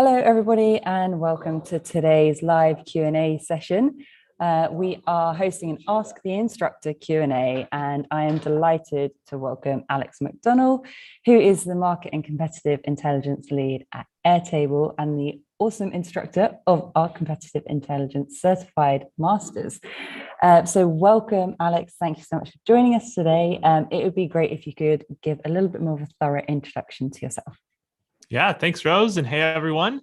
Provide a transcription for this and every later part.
Hello, everybody, and welcome to today's live Q&A session. We are hosting an Ask the Instructor Q&A, and I am delighted to welcome Alex McDonnell, who is the Market and Competitive Intelligence Lead at Airtable and the awesome instructor of our Competitive Intelligence Certified Masters. So welcome, Alex. Thank you so much for joining us today. It would be great if you could give a little bit more of a thorough introduction to yourself. Yeah, thanks, Rose. And hey, everyone.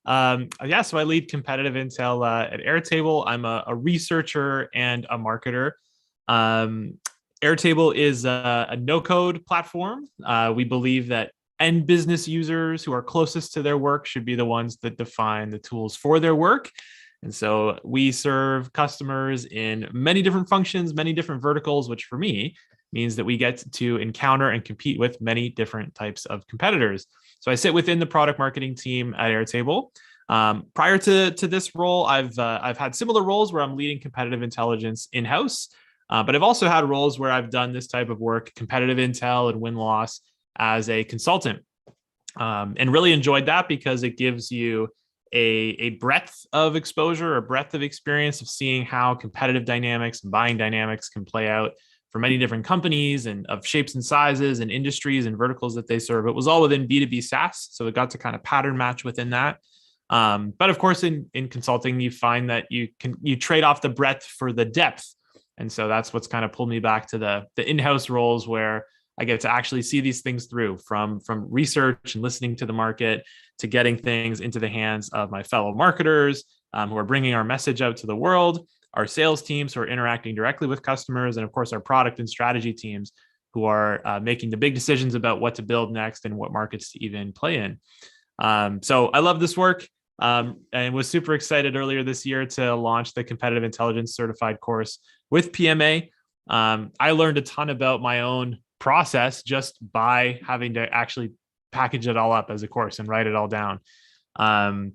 So I lead competitive intel at Airtable. I'm a researcher and a marketer. Airtable is a no-code platform. We believe that end business users who are closest to their work should be the ones that define the tools for their work. And so we serve customers in many different functions, many different verticals, which for me means that we get to encounter and compete with many different types of competitors. So I sit within the product marketing team at Airtable. Prior to this role, I've had similar roles where I'm leading competitive intelligence in-house, but I've also had roles where I've done this type of work, competitive intel and win-loss as a consultant, and really enjoyed that because it gives you a breadth of exposure, a breadth of experience of seeing how competitive dynamics and buying dynamics can play out for many different companies and of shapes and sizes and industries and verticals that they serve. It was all within B2B SaaS, so it got to kind of pattern match within that. But of course, in consulting, you find that you trade off the breadth for the depth. And so that's what's kind of pulled me back to the in-house roles where I get to actually see these things through from research and listening to the market to getting things into the hands of my fellow marketers who are bringing our message out to the world, our sales teams who are interacting directly with customers, and of course, our product and strategy teams who are making the big decisions about what to build next and what markets to even play in. So I love this work and was super excited earlier this year to launch the Competitive Intelligence Certified course with PMA. I learned a ton about my own process just by having to actually package it all up as a course and write it all down.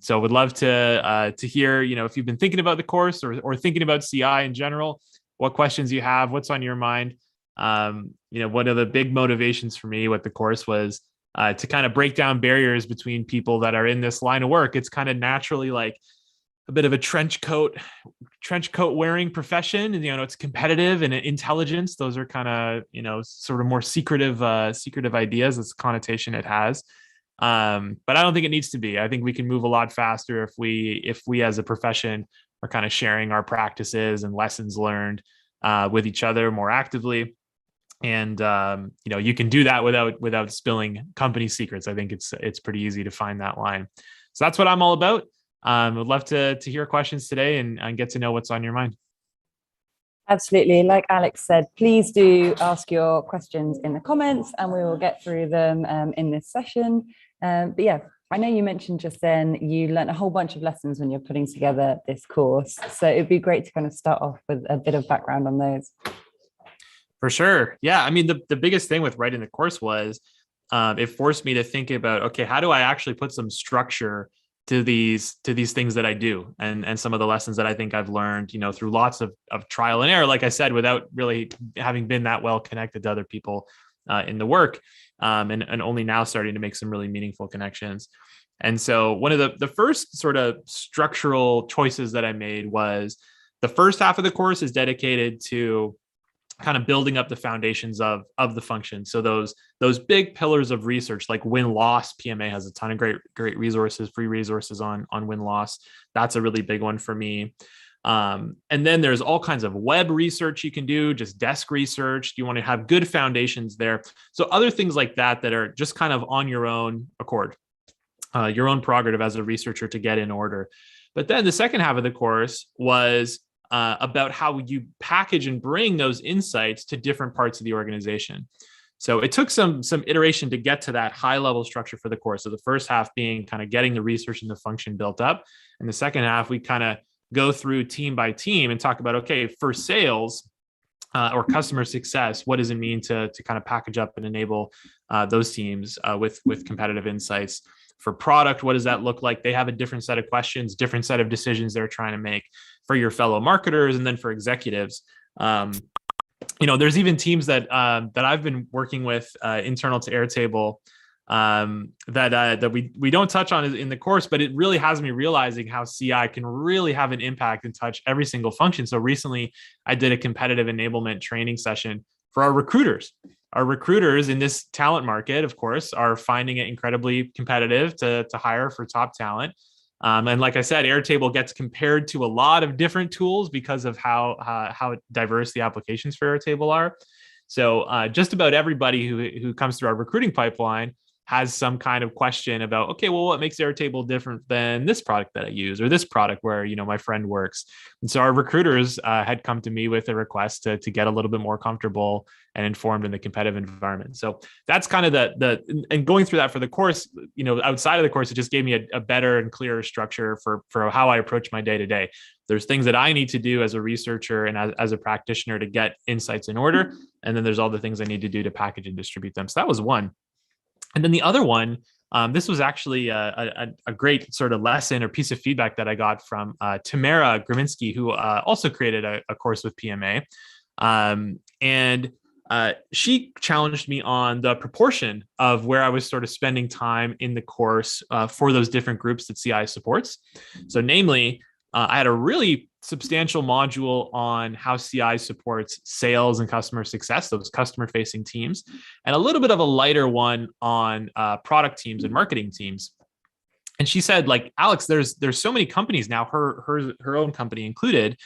So would love to hear, if you've been thinking about the course or thinking about CI in general, what questions you have, what's on your mind. One of the big motivations for me with the course was to kind of break down barriers between people that are in this line of work. It's kind of naturally like a bit of a trench coat wearing profession, and it's competitive and intelligence. Those are kind of sort of more secretive ideas. That's the connotation it has. But I don't think it needs to be. I think we can move a lot faster if we as a profession are kind of sharing our practices and lessons learned with each other more actively. And you can do that without spilling company secrets. I think it's pretty easy to find that line. So that's what I'm all about. I'd love to hear questions today and get to know what's on your mind. Absolutely. Like Alex said, please do ask your questions in the comments and we will get through them in this session. But yeah, I know you mentioned just then you learned a whole bunch of lessons when you're putting together this course. So it'd be great to kind of start off with a bit of background on those. For sure. Yeah. I mean, the biggest thing with writing the course was it forced me to think about, okay, how do I actually put some structure to these things that I do and some of the lessons that I think I've learned, through lots of trial and error, like I said, without really having been that well connected to other people in the work and only now starting to make some really meaningful connections. And so one of the first sort of structural choices that I made was the first half of the course is dedicated to kind of building up the foundations of the function. So those big pillars of research like win-loss, PMA has a ton of great resources, free resources on win-loss. That's a really big one for me. And then there's all kinds of web research you can do, just desk research. You want to have good foundations there. So other things like that are just kind of on your own accord, your own prerogative as a researcher to get in order. But then the second half of the course was about how you package and bring those insights to different parts of the organization. So it took some iteration to get to that high level structure for the course. So the first half being kind of getting the research and the function built up. And the second half, we kind of go through team by team and talk about, okay, for sales or customer success, what does it mean to kind of package up and enable those teams with competitive insights? For product, what does that look like? They have a different set of questions, different set of decisions they're trying to make. For your fellow marketers, and then for executives, there's even teams that I've been working with internal to Airtable that we don't touch on in the course, but it really has me realizing how CI can really have an impact and touch every single function. So recently, I did a competitive enablement training session for our recruiters. Our recruiters in this talent market, of course, are finding it incredibly competitive to hire for top talent. And like I said, Airtable gets compared to a lot of different tools because of how diverse the applications for Airtable are. So just about everybody who comes through our recruiting pipeline has some kind of question about, okay, well, what makes Airtable different than this product that I use or this product where, my friend works? And so our recruiters had come to me with a request to get a little bit more comfortable and informed in the competitive environment. So that's kind of and going through that for the course, outside of the course, it just gave me a better and clearer structure for how I approach my day to day. There's things that I need to do as a researcher and as a practitioner to get insights in order. And then there's all the things I need to do to package and distribute them. So that was one. And then the other one, this was actually a great sort of lesson or piece of feedback that I got from Tamara Graminsky, who also created a course with PMA. And she challenged me on the proportion of where I was sort of spending time in the course for those different groups that CI supports. So namely, I had a really substantial module on how CI supports sales and customer success, those customer facing teams, and a little bit of a lighter one on product teams and marketing teams. And she said, like, Alex, there's so many companies now, her own company included,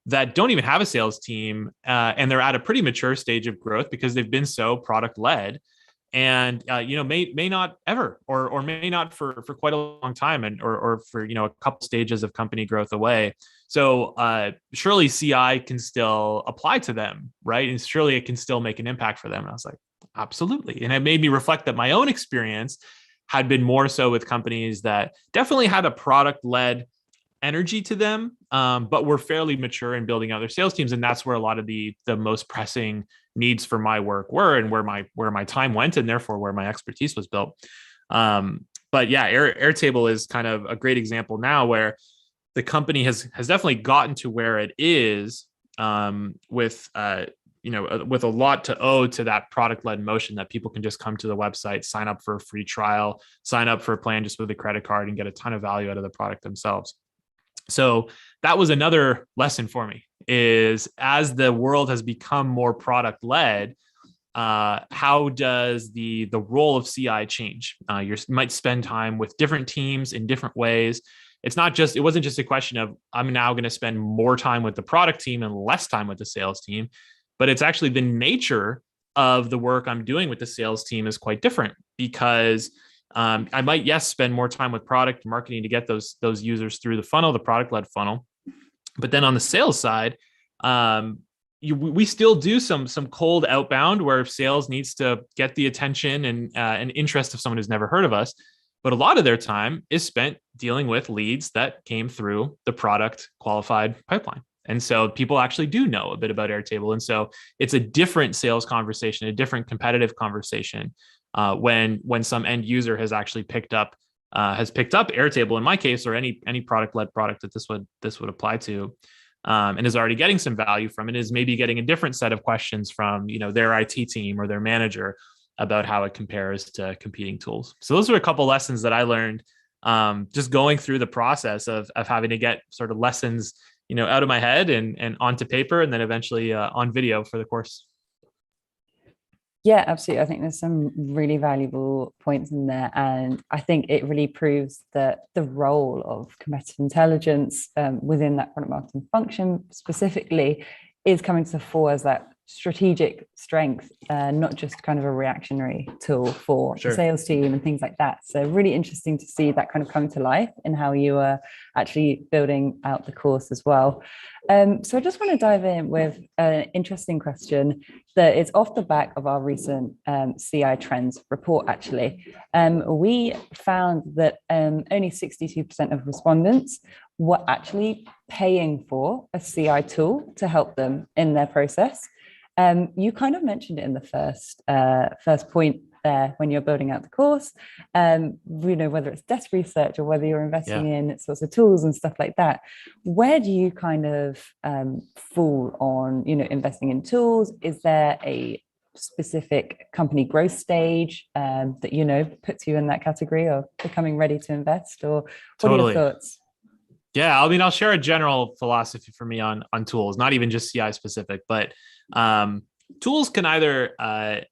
that don't even have a sales team, and they're at a pretty mature stage of growth because they've been so product led. And may not ever or may not for quite a long time or for a couple stages of company growth away. So surely CI can still apply to them, right? And surely it can still make an impact for them. And I was like, absolutely. And it made me reflect that my own experience had been more so with companies that definitely had a product led energy to them, but were fairly mature in building out their sales teams. And that's where a lot of the most pressing needs for my work were, and where my time went, and therefore where my expertise was built. But yeah, Airtable is kind of a great example now where the company has definitely gotten to where it is, with a lot to owe to that product-led motion that people can just come to the website, sign up for a free trial, sign up for a plan just with a credit card, and get a ton of value out of the product themselves. So that was another lesson for me, is as the world has become more product led, how does the role of CI change? You might spend time with different teams in different ways. It wasn't just a question of, I'm now going to spend more time with the product team and less time with the sales team, but it's actually the nature of the work I'm doing with the sales team is quite different, because I might, yes, spend more time with product marketing to get those users through the funnel, the product-led funnel. But then on the sales side, we still do some cold outbound where if sales needs to get the attention and interest of someone who's never heard of us. But a lot of their time is spent dealing with leads that came through the product qualified pipeline. And so people actually do know a bit about Airtable. And so it's a different sales conversation, a different competitive conversation when some end user has actually picked up Airtable in my case, or any product-led product that this would apply to, and is already getting some value from it, is maybe getting a different set of questions from their IT team or their manager about how it compares to competing tools. So those are a couple lessons that I learned just going through the process of having to get sort of lessons out of my head and onto paper, and then eventually on video for the course. Yeah, absolutely. I think there's some really valuable points in there. And I think it really proves that the role of competitive intelligence within that product marketing function specifically is coming to the fore as that strategic strength, not just kind of a reactionary tool for the sales team and things like that. So really interesting to see that kind of come to life in how you are actually building out the course as well. So I just want to dive in with an interesting question that is off the back of our recent CI Trends report, actually. We found that only 62% of respondents were actually paying for a CI tool to help them in their process. You kind of mentioned it in the first point there when you're building out the course, whether it's desk research or whether you're investing in sorts of tools and stuff like that. Where do you kind of fall on, investing in tools? Is there a specific company growth stage that, puts you in that category of becoming ready to invest? Or what are your Totally. thoughts? Yeah, I mean, I'll share a general philosophy for me on tools, not even just CI specific, but um, tools can either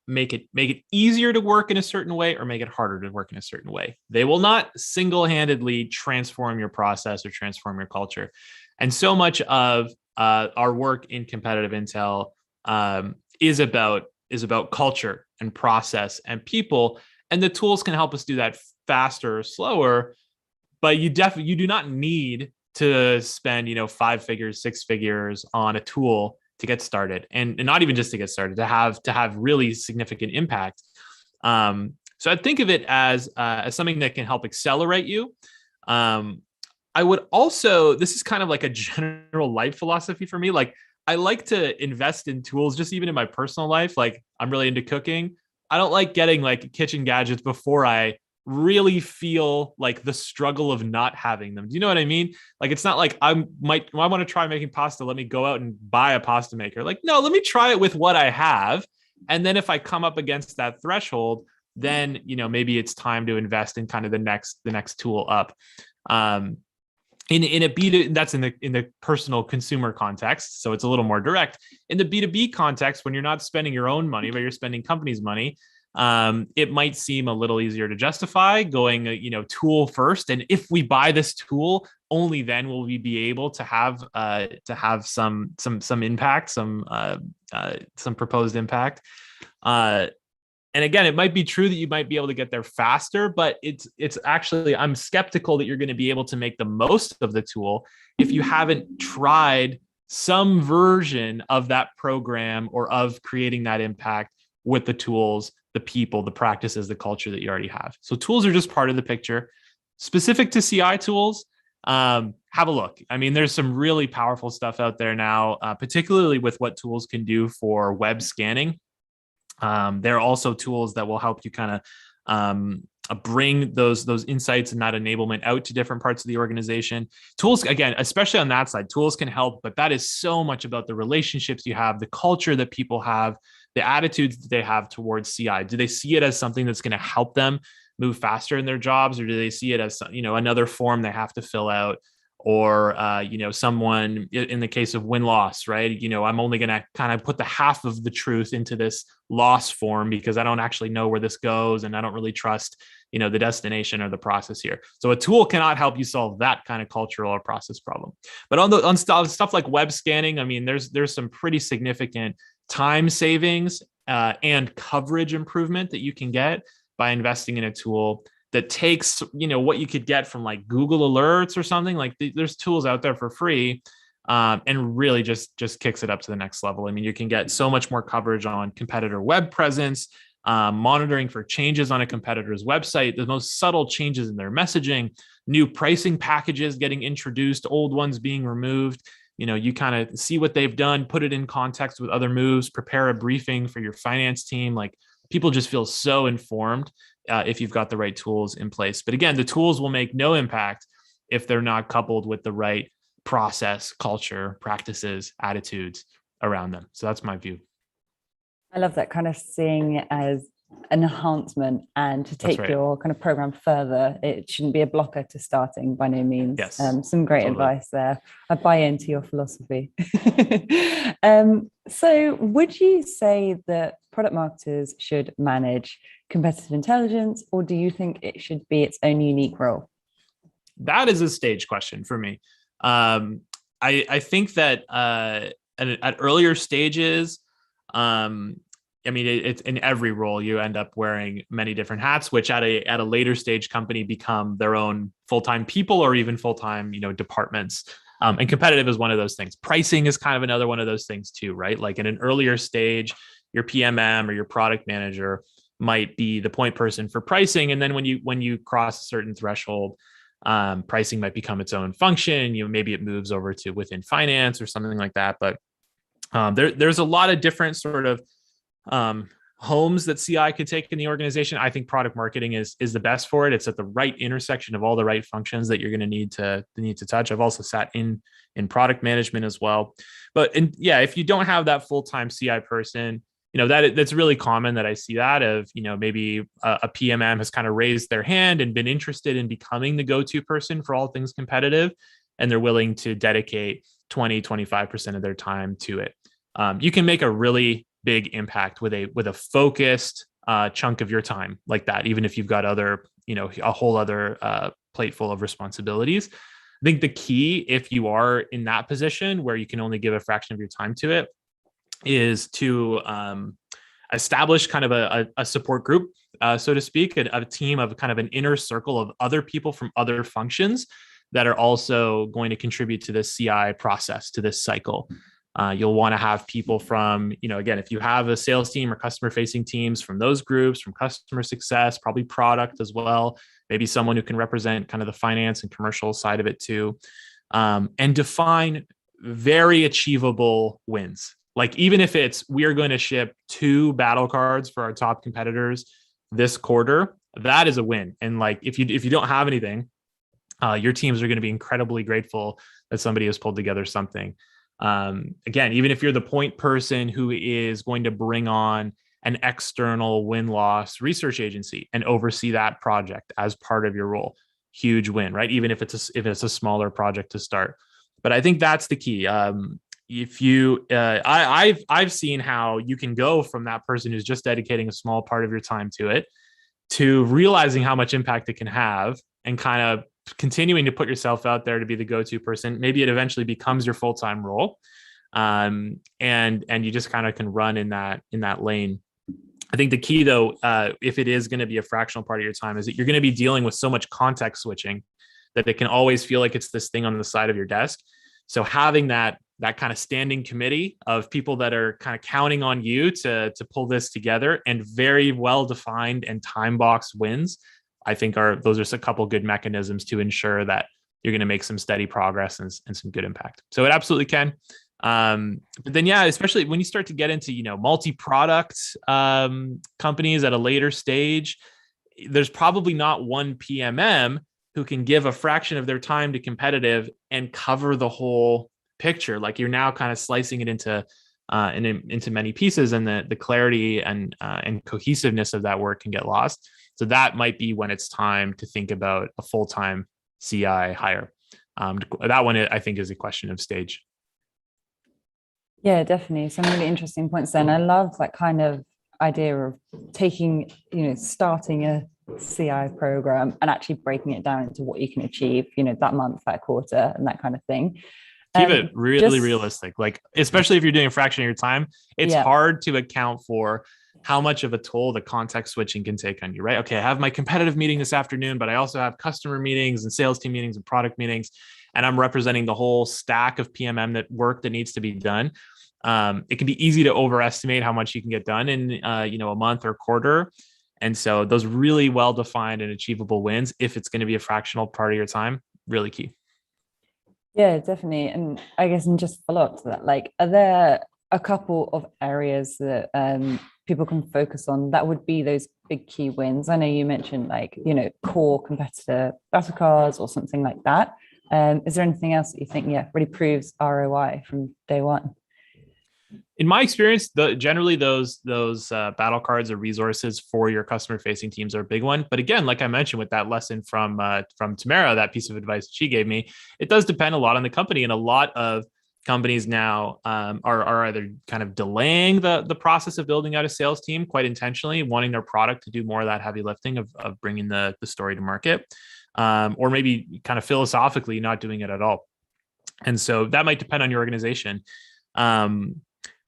make it easier to work in a certain way or make it harder to work in a certain way. They will not single-handedly transform your process or transform your culture. And so much of our work in competitive intel is about culture and process and people, and the tools can help us do that faster or slower, but you do not need to spend 5 figures, 6 figures on a tool to get started, and not even just to get started, to have really significant impact. So I think of it as something that can help accelerate you. I would also, this is kind of like a general life philosophy for me. Like, I like to invest in tools just even in my personal life. Like, I'm really into cooking. I don't like getting like kitchen gadgets before I really feel like the struggle of not having them. Do you know what I mean? Like, it's not like I want to try making pasta. Let me go out and buy a pasta maker. Like, no, let me try it with what I have. And then if I come up against that threshold, then, maybe it's time to invest in kind of the next tool up. Um, in a B2, that's in the personal consumer context, so it's a little more direct. In the B2B context, when you're not spending your own money, but you're spending company's money, it might seem a little easier to justify going, tool first. And if we buy this tool, only then will we be able to have some impact, some proposed impact. And again, it might be true that you might be able to get there faster, but it's actually, I'm skeptical that you're going to be able to make the most of the tool if you haven't tried some version of that program or of creating that impact with the tools, the people, the practices, the culture that you already have. So tools are just part of the picture. Specific to CI tools, have a look. I mean, there's some really powerful stuff out there now, particularly with what tools can do for web scanning. There are also tools that will help you kind of bring those insights and that enablement out to different parts of the organization. Tools, again, especially on that side, tools can help, but that is so much about the relationships you have, the culture that people have, the attitudes that they have towards CI. Do they see it as something that's going to help them move faster in their jobs, or do they see it as another form they have to fill out? Or someone, in the case of win-loss, right? I'm only going to kind of put the half of the truth into this loss form because I don't actually know where this goes, and I don't really trust the destination or the process here. So a tool cannot help you solve that kind of cultural or process problem. But on stuff like web scanning, I mean, there's some pretty significant time savings and coverage improvement that you can get by investing in a tool that takes, what you could get from like Google Alerts or something. Like, there's tools out there for free, and really just kicks it up to the next level. I mean, you can get so much more coverage on competitor web presence, monitoring for changes on a competitor's website, the most subtle changes in their messaging, new pricing packages getting introduced, old ones being removed. You kind of see what they've done, put it in context with other moves, prepare a briefing for your finance team. Like, people just feel so informed if you've got the right tools in place. But again, the tools will make no impact if they're not coupled with the right process, culture, practices, attitudes around them. So that's my view. I love that, kind of seeing it as an enhancement, and to take your kind of program further. It shouldn't be a blocker to starting, by no means. Yes, some great advice there. I buy into your philosophy. So would you say that product marketers should manage competitive intelligence, or do you think it should be its own unique role? That is a stage question for me. I think that at earlier stages, I mean, it's in every role you end up wearing many different hats, which at a later stage company become their own full-time people or even full-time, departments. And competitive is one of those things. Pricing is kind of another one of those things too, right? Like, in an earlier stage, your PMM or your product manager might be the point person for pricing. And then when you cross a certain threshold, pricing might become its own function. Maybe it moves over to within finance or something like that. But there's a lot of different sort of homes that CI could take in the organization. I think product marketing is the best for it. It's at the right intersection of all the right functions that you're going to need to touch. I've also sat in product management as well. But if you don't have that full-time CI person, that's really common that I see that of, maybe a PMM has kind of raised their hand and been interested in becoming the go-to person for all things competitive, and they're willing to dedicate 20-25% of their time to it. You can make a really big impact with a focused chunk of your time like that, even if you've got a whole other plate full of responsibilities. I think the key, if you are in that position where you can only give a fraction of your time to it, is to establish kind of a support group, so to speak, a team of kind of an inner circle of other people from other functions that are also going to contribute to this CI process, to this cycle. You'll want to have people from, again, if you have a sales team or customer facing teams, from those groups, from customer success, probably product as well, maybe someone who can represent kind of the finance and commercial side of it too, and define very achievable wins. Like, even if it's, we are going to ship 2 battle cards for our top competitors this quarter, that is a win. And like, if you don't have anything, your teams are going to be incredibly grateful that somebody has pulled together something. Again, even if you're the point person who is going to bring on an external win-loss research agency and oversee that project as part of your role, huge win, right? Even if it's a smaller project to start. But I think that's the key. If you, I've seen how you can go from that person who's just dedicating a small part of your time to it, to realizing how much impact it can have, and kind of continuing to put yourself out there to be the go-to person. Maybe it eventually becomes your full-time role, and you just kind of can run in that lane. I think the key, though, if it is going to be a fractional part of your time, is that you're going to be dealing with so much context switching that it can always feel like it's this thing on the side of your desk. So having that kind of standing committee of people that are kind of counting on you to pull this together, and very well defined and time boxed wins, I think those are just a couple good mechanisms to ensure that you're going to make some steady progress and some good impact. So it absolutely can. But then, yeah, especially when you start to get into, multi-product companies at a later stage, there's probably not one PMM who can give a fraction of their time to competitive and cover the whole picture. Like, you're now kind of slicing it into many pieces, and the clarity and cohesiveness of that work can get lost. So that might be when it's time to think about a full-time CI hire. That one, I think, is a question of stage. Yeah, definitely. Some really interesting points there. And I love that kind of idea of taking, starting a CI program and actually breaking it down into what you can achieve, that month, that quarter, and that kind of thing. Keep it really realistic. Like, especially if you're doing a fraction of your time, it's hard to account for how much of a toll the context switching can take on you, right? Okay, I have my competitive meeting this afternoon, but I also have customer meetings and sales team meetings and product meetings, and I'm representing the whole stack of PMM work that needs to be done. It can be easy to overestimate how much you can get done in a month or quarter. And so those really well-defined and achievable wins, if it's going to be a fractional part of your time, really key. Yeah, definitely. And I guess, and just follow up to that, like, are there a couple of areas that people can focus on that would be those big key wins? I know you mentioned, like, core competitor battle cards or something like that. Is there anything else that you think, really proves ROI from day one? In my experience, generally those battle cards or resources for your customer facing teams are a big one. But again, like I mentioned with that lesson from Tamara, that piece of advice she gave me, it does depend a lot on the company. And a lot of companies now are either kind of delaying the process of building out a sales team quite intentionally, wanting their product to do more of that heavy lifting of bringing the story to market, or maybe kind of philosophically not doing it at all. And so that might depend on your organization.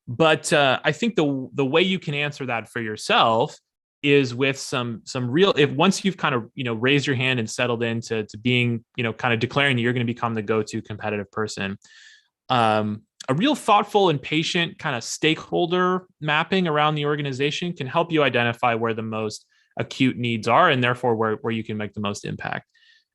But I think the way you can answer that for yourself is with some real, if once you've kind of, raised your hand and settled into being, kind of declaring that you're going to become the go-to competitive person, a real thoughtful and patient kind of stakeholder mapping around the organization can help you identify where the most acute needs are, and therefore where you can make the most impact.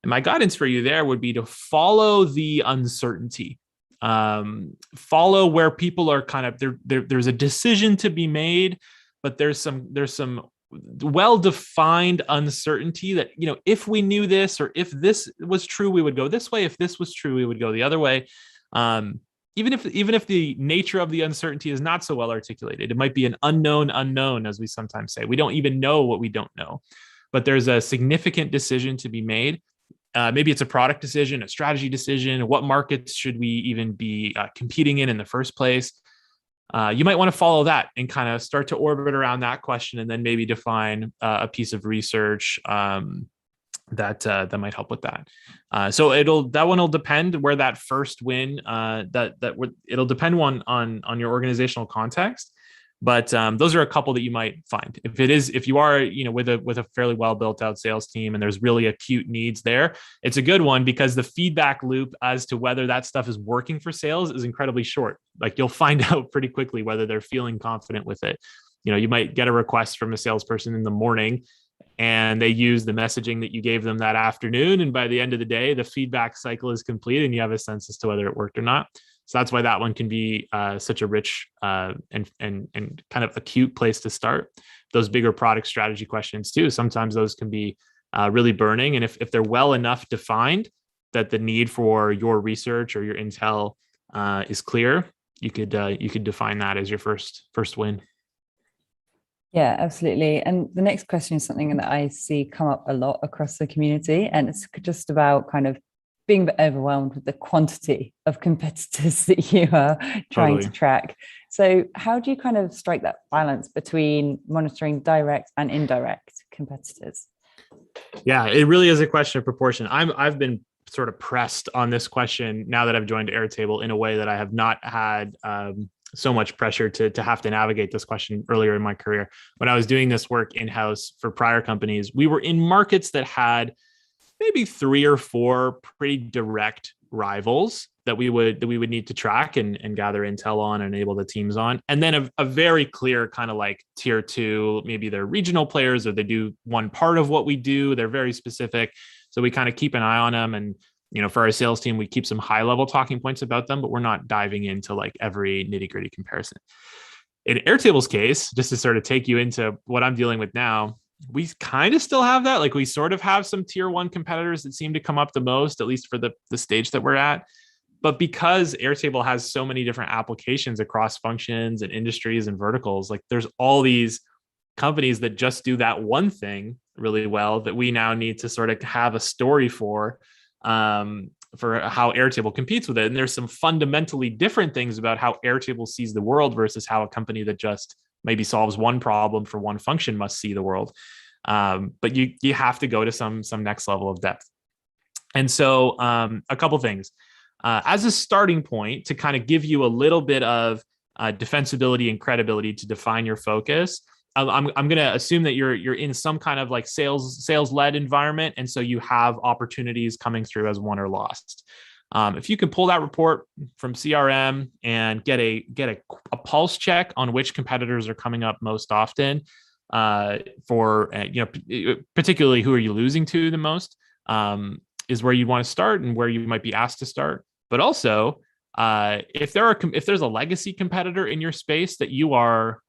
And my guidance for you there would be to follow the uncertainty. Follow where people are kind of there's a decision to be made, but there's some well-defined uncertainty that, if we knew this, or if this was true, we would go this way. If this was true, we would go the other way. even if the nature of the uncertainty is not so well articulated, it might be an unknown unknown, as we sometimes say. We don't even know what we don't know, but there's a significant decision to be made. Maybe it's a product decision, a strategy decision. What markets should we even be competing in the first place? You might want to follow that and kind of start to orbit around that question, and then maybe define a piece of research that might help with that. So that one will depend where that first win it'll depend on your organizational context. But those are a couple that you might find. If you are, with a fairly well built out sales team and there's really acute needs there, it's a good one because the feedback loop as to whether that stuff is working for sales is incredibly short. Like you'll find out pretty quickly whether they're feeling confident with it. You might get a request from a salesperson in the morning and they use the messaging that you gave them that afternoon. And by the end of the day, the feedback cycle is complete and you have a sense as to whether it worked or not. So that's why that one can be such a rich and kind of acute place to start. Those bigger product strategy questions too, sometimes those can be really burning. And if they're well enough defined that the need for your research or your intel is clear, you could define that as your first win. Yeah, absolutely. And the next question is something that I see come up a lot across the community, and it's just about kind of being a bit overwhelmed with the quantity of competitors that you are trying to track. So how do you kind of strike that balance between monitoring direct and indirect competitors? Yeah, it really is a question of proportion. I've been sort of pressed on this question now that I've joined Airtable in a way that I have not had so much pressure to have to navigate this question earlier in my career. When I was doing this work in-house for prior companies, we were in markets that had maybe 3 or 4 pretty direct rivals that we would need to track and gather intel on and enable the teams on. And then a very clear kind of like tier 2, maybe they're regional players or they do one part of what we do. They're very specific. So we kind of keep an eye on them. And, for our sales team, we keep some high level talking points about them, but we're not diving into like every nitty gritty comparison. In Airtable's case, just to sort of take you into what I'm dealing with now, we kind of still have that. Like we sort of have some tier 1 competitors that seem to come up the most, at least for the stage that we're at. But because Airtable has so many different applications across functions and industries and verticals, like there's all these companies that just do that one thing really well that we now need to sort of have a story for how Airtable competes with it. And there's some fundamentally different things about how Airtable sees the world versus how a company that just maybe solves one problem for one function must see the world. But you have to go to some next level of depth. And so a couple things. As a starting point to kind of give you a little bit of defensibility and credibility to define your focus, I'm going to assume that you're in some kind of like sales-led environment, and so you have opportunities coming through as won or lost. If you can pull that report from CRM and get a pulse check on which competitors are coming up most often, particularly who are you losing to the most, is where you want to start and where you might be asked to start. But also, if there's a legacy competitor in your space that you're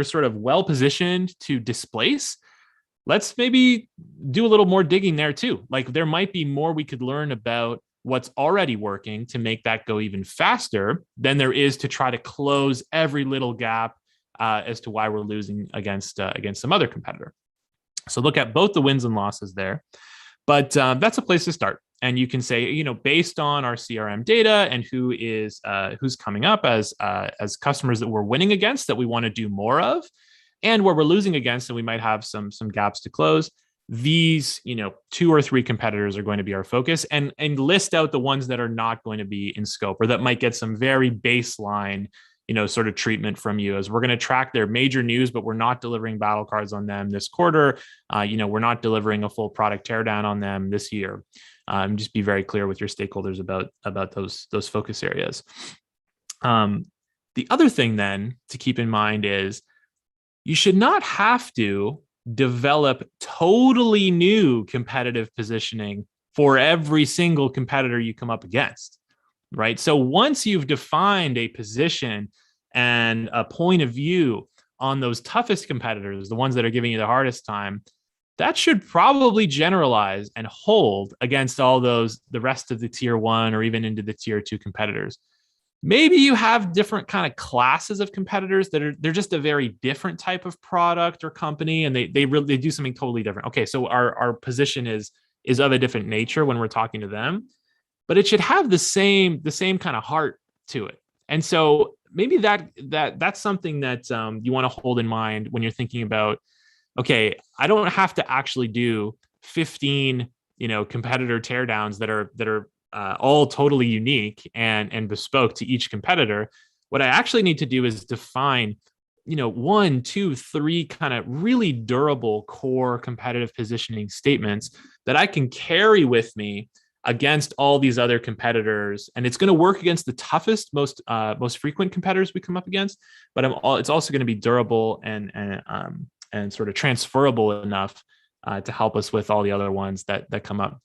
sort of well positioned to displace, let's maybe do a little more digging there too. Like there might be more we could learn about what's already working to make that go even faster than there is to try to close every little gap as to why we're losing against some other competitor. So look at both the wins and losses there. But that's a place to start. And you can say, based on our CRM data and who's coming up as customers that we're winning against that we want to do more of, and where we're losing against and we might have some gaps to close, these 2 or 3 competitors are going to be our focus, and list out the ones that are not going to be in scope or that might get some very baseline sort of treatment from you, as we're going to track their major news, but we're not delivering battle cards on them this quarter. We're not delivering a full product teardown on them this year. Just be very clear with your stakeholders about those focus areas. The other thing then to keep in mind is you should not have to develop totally new competitive positioning for every single competitor you come up against, right? So once you've defined a position and a point of view on those toughest competitors, the ones that are giving you the hardest time, that should probably generalize and hold against all those, the rest of the tier one or even into the tier two competitors. Maybe you have different kind of classes of competitors that they're just a very different type of product or company, and they do something totally different. Okay, so our position is of a different nature when we're talking to them, but it should have the same kind of heart to it. And so maybe that's something that you want to hold in mind when you're thinking about, okay, I don't have to actually do 15, competitor teardowns that are all totally unique and bespoke to each competitor. What I actually need to do is define, one, two, three kind of really durable core competitive positioning statements that I can carry with me against all these other competitors, and it's going to work against the toughest, most frequent competitors we come up against. But it's also going to be durable and sort of transferable enough to help us with all the other ones that come up.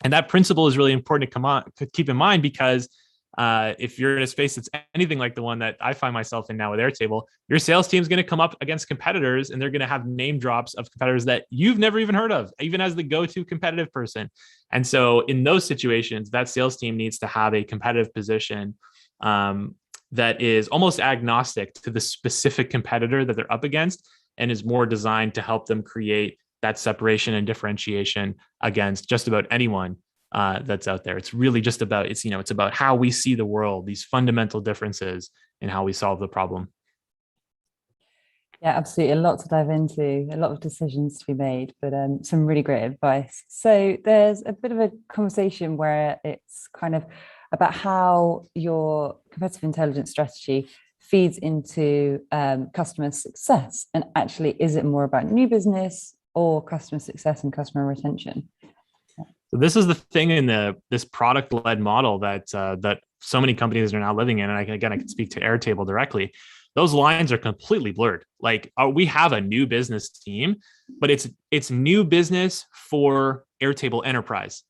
And that principle is really important to keep in mind, because if you're in a space that's anything like the one that I find myself in now with Airtable, your sales team is going to come up against competitors, and they're going to have name drops of competitors that you've never even heard of, even as the go-to competitive person. And so in those situations, that sales team needs to have a competitive position that is almost agnostic to the specific competitor that they're up against, and is more designed to help them create that separation and differentiation against just about anyone that's out there. It's really just about, it's about how we see the world, these fundamental differences in how we solve the problem. Yeah, absolutely. A lot to dive into, a lot of decisions to be made, but some really great advice. So there's a bit of a conversation where it's kind of about how your competitive intelligence strategy feeds into customer success. And actually, is it more about new business or customer success and customer retention? So this is the thing in this product-led model that so many companies are now living in. And I can speak to Airtable directly. Those lines are completely blurred. Like, we have a new business team, but it's new business for Airtable Enterprise.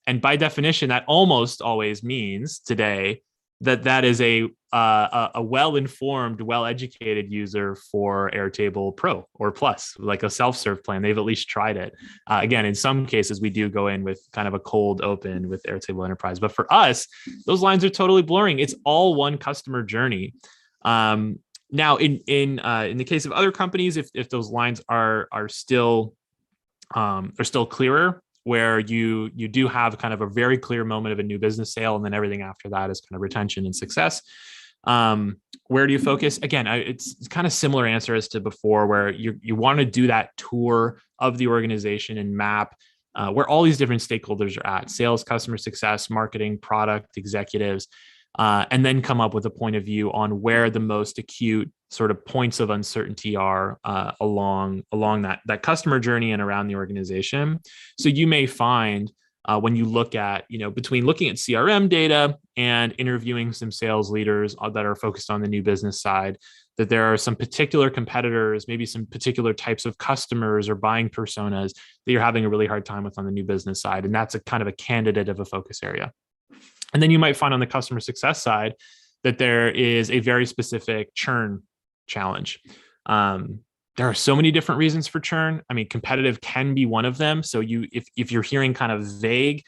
And by definition, that almost always means today that is a well-informed, well-educated user for Airtable Pro or Plus, like a self-serve plan. They've at least tried it. Again, in some cases, we do go in with kind of a cold open with Airtable Enterprise. But for us, those lines are totally blurring. It's all one customer journey. Now, in the case of other companies, if those lines are still clearer, where you do have kind of a very clear moment of a new business sale, and then everything after that is kind of retention and success. Where do you focus? Again, it's kind of similar answer as to before, where you want to do that tour of the organization and map where all these different stakeholders are at: sales, customer success, marketing, product, executives, and then come up with a point of view on where the most acute sort of points of uncertainty are along that customer journey and around the organization. So you may find when you look at, between looking at CRM data and interviewing some sales leaders that are focused on the new business side, that there are some particular competitors, maybe some particular types of customers or buying personas that you're having a really hard time with on the new business side. And that's a kind of a candidate of a focus area. And then you might find on the customer success side that there is a very specific churn challenge. There are so many different reasons for churn. I mean, competitive can be one of them. So if you're hearing kind of vague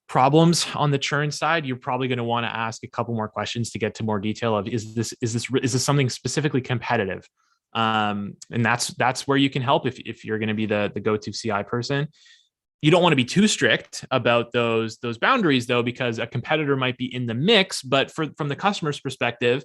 problems on the churn side, you're probably going to want to ask a couple more questions to get to more detail of, is this something specifically competitive? And that's where you can help if you're going to be the go-to CI person. You don't want to be too strict about those boundaries, though, because a competitor might be in the mix, but from the customer's perspective,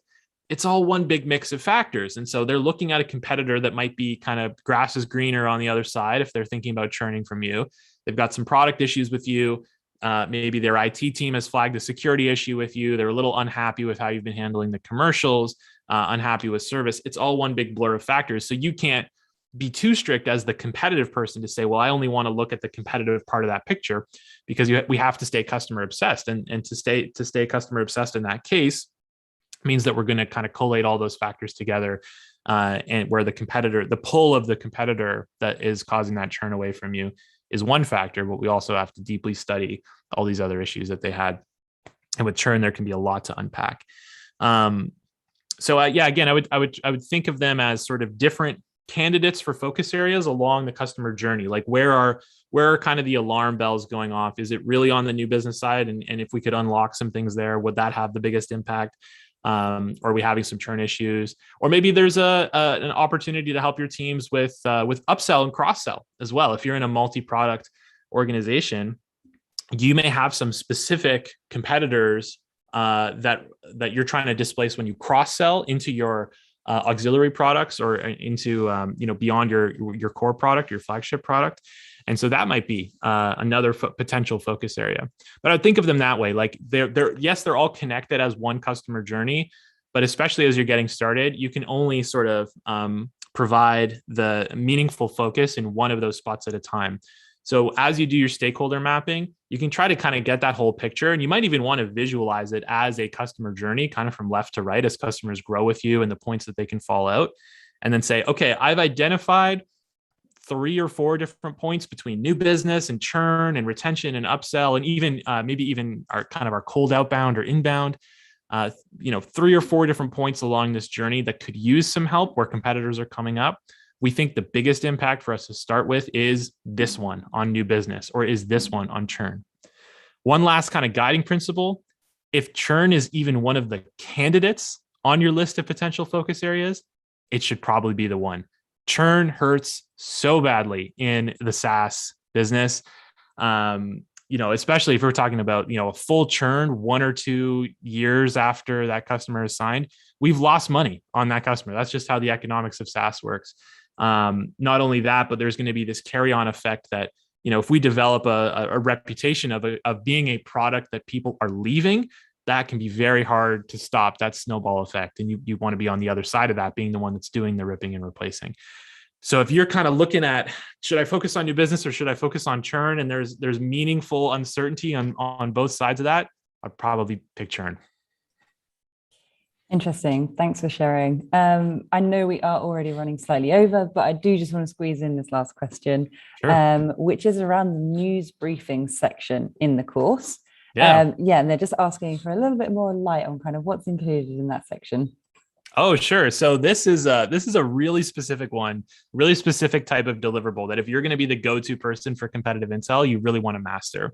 it's all one big mix of factors. And so they're looking at a competitor that might be kind of grass is greener on the other side if they're thinking about churning from you. They've got some product issues with you. Maybe their IT team has flagged a security issue with you. They're a little unhappy with how you've been handling the commercials, unhappy with service. It's all one big blur of factors. So you can't be too strict as the competitive person to say, well, I only want to look at the competitive part of that picture, because we have to stay customer obsessed. And to stay customer obsessed in that case means that we're going to kind of collate all those factors together, and where the pull of the competitor that is causing that churn away from you is one factor, but we also have to deeply study all these other issues that they had. And with churn, there can be a lot to unpack. Again, I would think of them as sort of different candidates for focus areas along the customer journey. Like where are kind of the alarm bells going off? Is it really on the new business side? And if we could unlock some things there, would that have the biggest impact? Or are we having some churn issues? Or maybe there's an opportunity to help your teams with upsell and cross sell as well. If you're in a multi-product organization, you may have some specific competitors that you're trying to displace when you cross sell into your auxiliary products or into beyond your core product, your flagship product. And so that might be another potential focus area. But I would think of them that way. Like they're all connected as one customer journey, but especially as you're getting started, you can only sort of provide the meaningful focus in one of those spots at a time. So as you do your stakeholder mapping, you can try to kind of get that whole picture, and you might even want to visualize it as a customer journey, kind of from left to right as customers grow with you and the points that they can fall out. And then say, okay, I've identified 3 or 4 different points between new business and churn and retention and upsell, and even maybe even our cold outbound or inbound, 3 or 4 different points along this journey that could use some help where competitors are coming up. We think the biggest impact for us to start with is this one on new business, or is this one on churn. One last kind of guiding principle: if churn is even one of the candidates on your list of potential focus areas, it should probably be the one. Churn hurts so badly in the SaaS business. Especially if we're talking about, a full churn 1 or 2 years after that customer is signed, we've lost money on that customer. That's just how the economics of SaaS works. Not only that, but there's going to be this carry-on effect that, if we develop a reputation of being a product that people are leaving, that can be very hard to stop, that snowball effect. And you want to be on the other side of that, being the one that's doing the ripping and replacing. So if you're kind of looking at, should I focus on new business or should I focus on churn? And there's meaningful uncertainty on both sides of that, I'd probably pick churn. Interesting. Thanks for sharing. I know we are already running slightly over, but I do just want to squeeze in this last question, sure. Which is around the news briefing section in the course. And they're just asking for a little bit more light on kind of what's included in that section. Oh, sure. So this is a really specific one, really specific type of deliverable that if you're going to be the go-to person for competitive intel, you really want to master.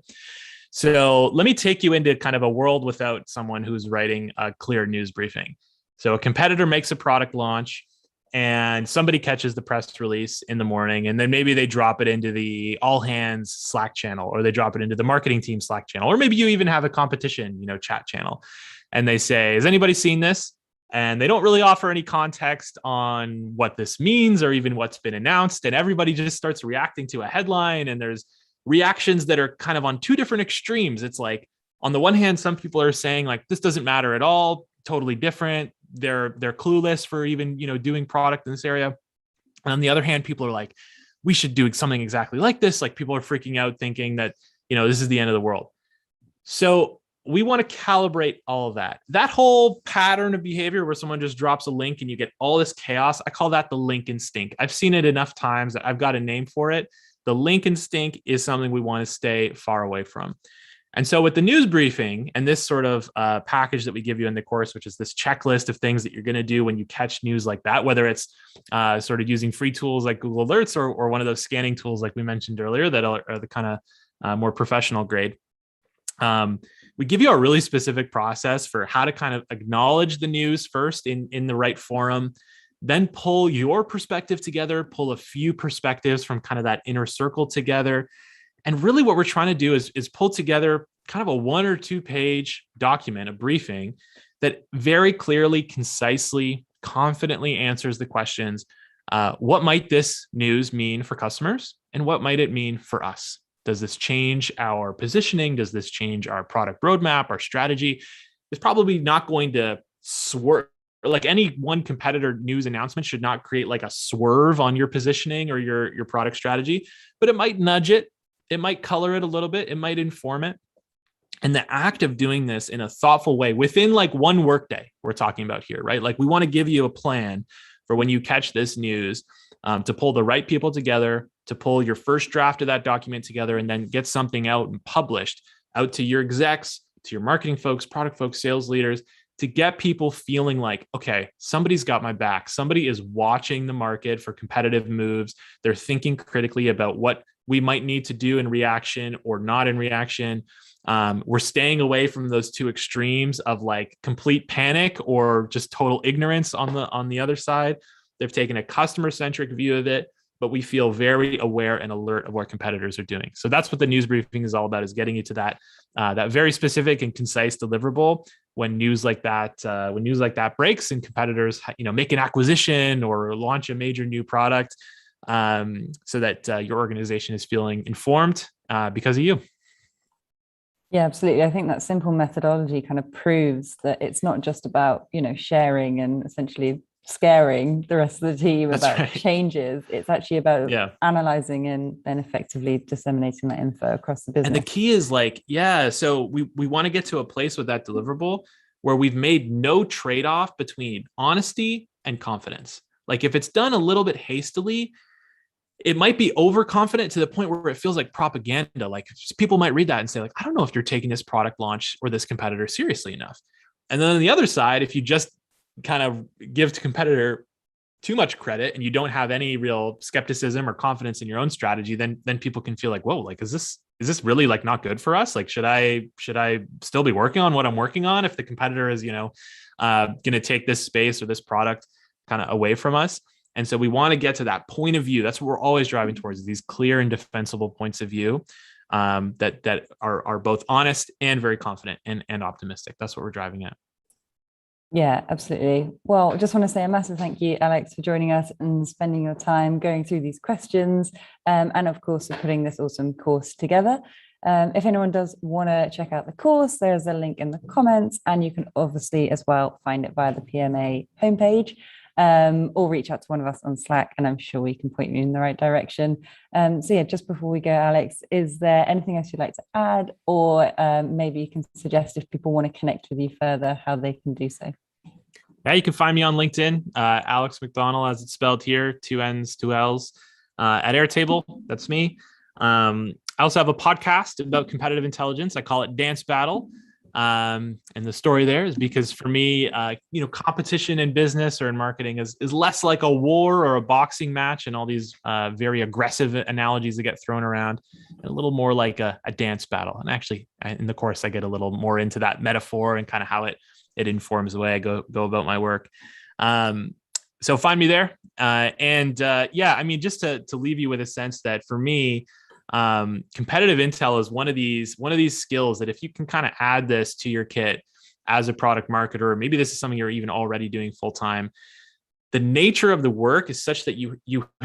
So let me take you into kind of a world without someone who's writing a clear news briefing. So a competitor makes a product launch and somebody catches the press release in the morning, and then maybe they drop it into the all hands Slack channel, or they drop it into the marketing team Slack channel, or maybe you even have a competition, chat channel. And they say, has anybody seen this? And they don't really offer any context on what this means or even what's been announced. And everybody just starts reacting to a headline, and there's reactions that are kind of on 2 different extremes. It's like, on the one hand, some people are saying like, this doesn't matter at all, totally different. They're clueless for even, doing product in this area. And on the other hand, people are like, we should do something exactly like this. Like, people are freaking out thinking that, this is the end of the world. So we want to calibrate all of that. That whole pattern of behavior where someone just drops a link and you get all this chaos, I call that the link and stink. I've seen it enough times that I've got a name for it. The link and stink is something we want to stay far away from. And so with the news briefing and this sort of package that we give you in the course, which is this checklist of things that you're going to do when you catch news like that, whether it's sort of using free tools like Google Alerts or one of those scanning tools like we mentioned earlier that are the kind of more professional grade. We give you a really specific process for how to kind of acknowledge the news first in the right forum, then pull your perspective together, pull a few perspectives from kind of that inner circle together. And really what we're trying to do is pull together kind of a 1 or 2 page document, a briefing that very clearly, concisely, confidently answers the questions. What might this news mean for customers? And what might it mean for us? Does this change our positioning? Does this change our product roadmap, our strategy? It's probably not going to swerve. Like, any one competitor news announcement should not create like a swerve on your positioning or your product strategy, but it might nudge it. It might color it a little bit. It might inform it. And the act of doing this in a thoughtful way within like 1 workday we're talking about here, right? Like, we want to give you a plan for when you catch this news, to pull the right people together, to pull your first draft of that document together, and then get something out and published out to your execs, to your marketing folks, product folks, sales leaders, to get people feeling like, okay, somebody's got my back. Somebody is watching the market for competitive moves. They're thinking critically about what we might need to do in reaction or not in reaction. We're staying away from those two extremes of like complete panic or just total ignorance on the other side. They've taken a customer-centric view of it, but we feel very aware and alert of what competitors are doing. So that's what the news briefing is all about, is getting you to that very specific and concise deliverable when news like that breaks and competitors, make an acquisition or launch a major new product, so that your organization is feeling informed because of you. Yeah, absolutely. I think that simple methodology kind of proves that it's not just about, sharing and essentially scaring the rest of the team about changes. It's actually about analyzing and then effectively disseminating that info across the business. And the key is so we want to get to a place with that deliverable where we've made no trade-off between honesty and confidence. Like if it's done a little bit hastily, it might be overconfident to the point where it feels like propaganda. Like people might read that and say, like, I don't know if you're taking this product launch or this competitor seriously enough. And then on the other side, if you just kind of give the competitor too much credit and you don't have any real skepticism or confidence in your own strategy, then people can feel like, whoa, like, is this really like not good for us? Like, should I still be working on what I'm working on if the competitor is, going to take this space or this product kind of away from us? And so we want to get to that point of view. That's what we're always driving towards, these clear and defensible points of view that are both honest and very confident and optimistic. That's what we're driving at. Yeah, absolutely. Well, I just want to say a massive thank you, Alex, for joining us and spending your time going through these questions, and of course, for putting this awesome course together. If anyone does want to check out the course, there's a link in the comments, and you can obviously as well find it via the PMA homepage, or reach out to one of us on Slack, and I'm sure we can point you in the right direction. So yeah, just before we go, Alex, is there anything else you'd like to add, or maybe you can suggest if people want to connect with you further, how they can do so? Yeah, you can find me on LinkedIn, Alex McDonald, as it's spelled here, 2 N's, 2 L's, at Airtable. That's me. I also have a podcast about competitive intelligence. I call it Dance Battle. And the story there is because for me, competition in business or in marketing is less like a war or a boxing match and all these very aggressive analogies that get thrown around, and a little more like a dance battle. And actually, in the course, I get a little more into that metaphor and kind of how it informs the way I go about my work. So find me there. Just to leave you with a sense that for me, competitive intel is one of these skills that if you can kind of add this to your kit as a product marketer, or maybe this is something you're even already doing full time, the nature of the work is such that you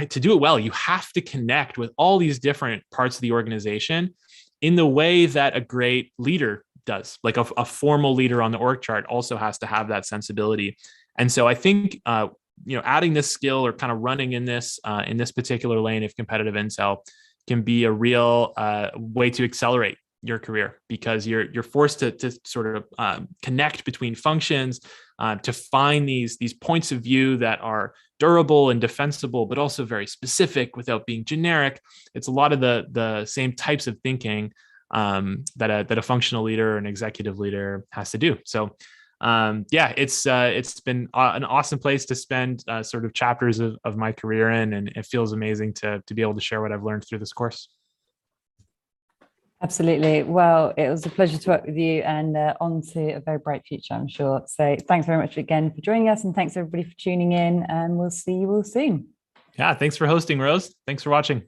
to do it well, you have to connect with all these different parts of the organization in the way that a great leader does. Like a formal leader on the org chart also has to have that sensibility. And so I think adding this skill or kind of running in this particular lane of competitive intel can be a real way to accelerate your career, because you're forced to sort of connect between functions, to find these points of view that are durable and defensible, but also very specific without being generic. It's a lot of the same types of thinking that a functional leader or an executive leader has to do. So it's been an awesome place to spend sort of chapters of my career in, and it feels amazing to be able to share what I've learned through this course. Absolutely. Well, it was a pleasure to work with you, and on to a very bright future, I'm sure. So thanks very much again for joining us, and thanks everybody for tuning in, and we'll see you all soon. Yeah, thanks for hosting, Rose. Thanks for watching.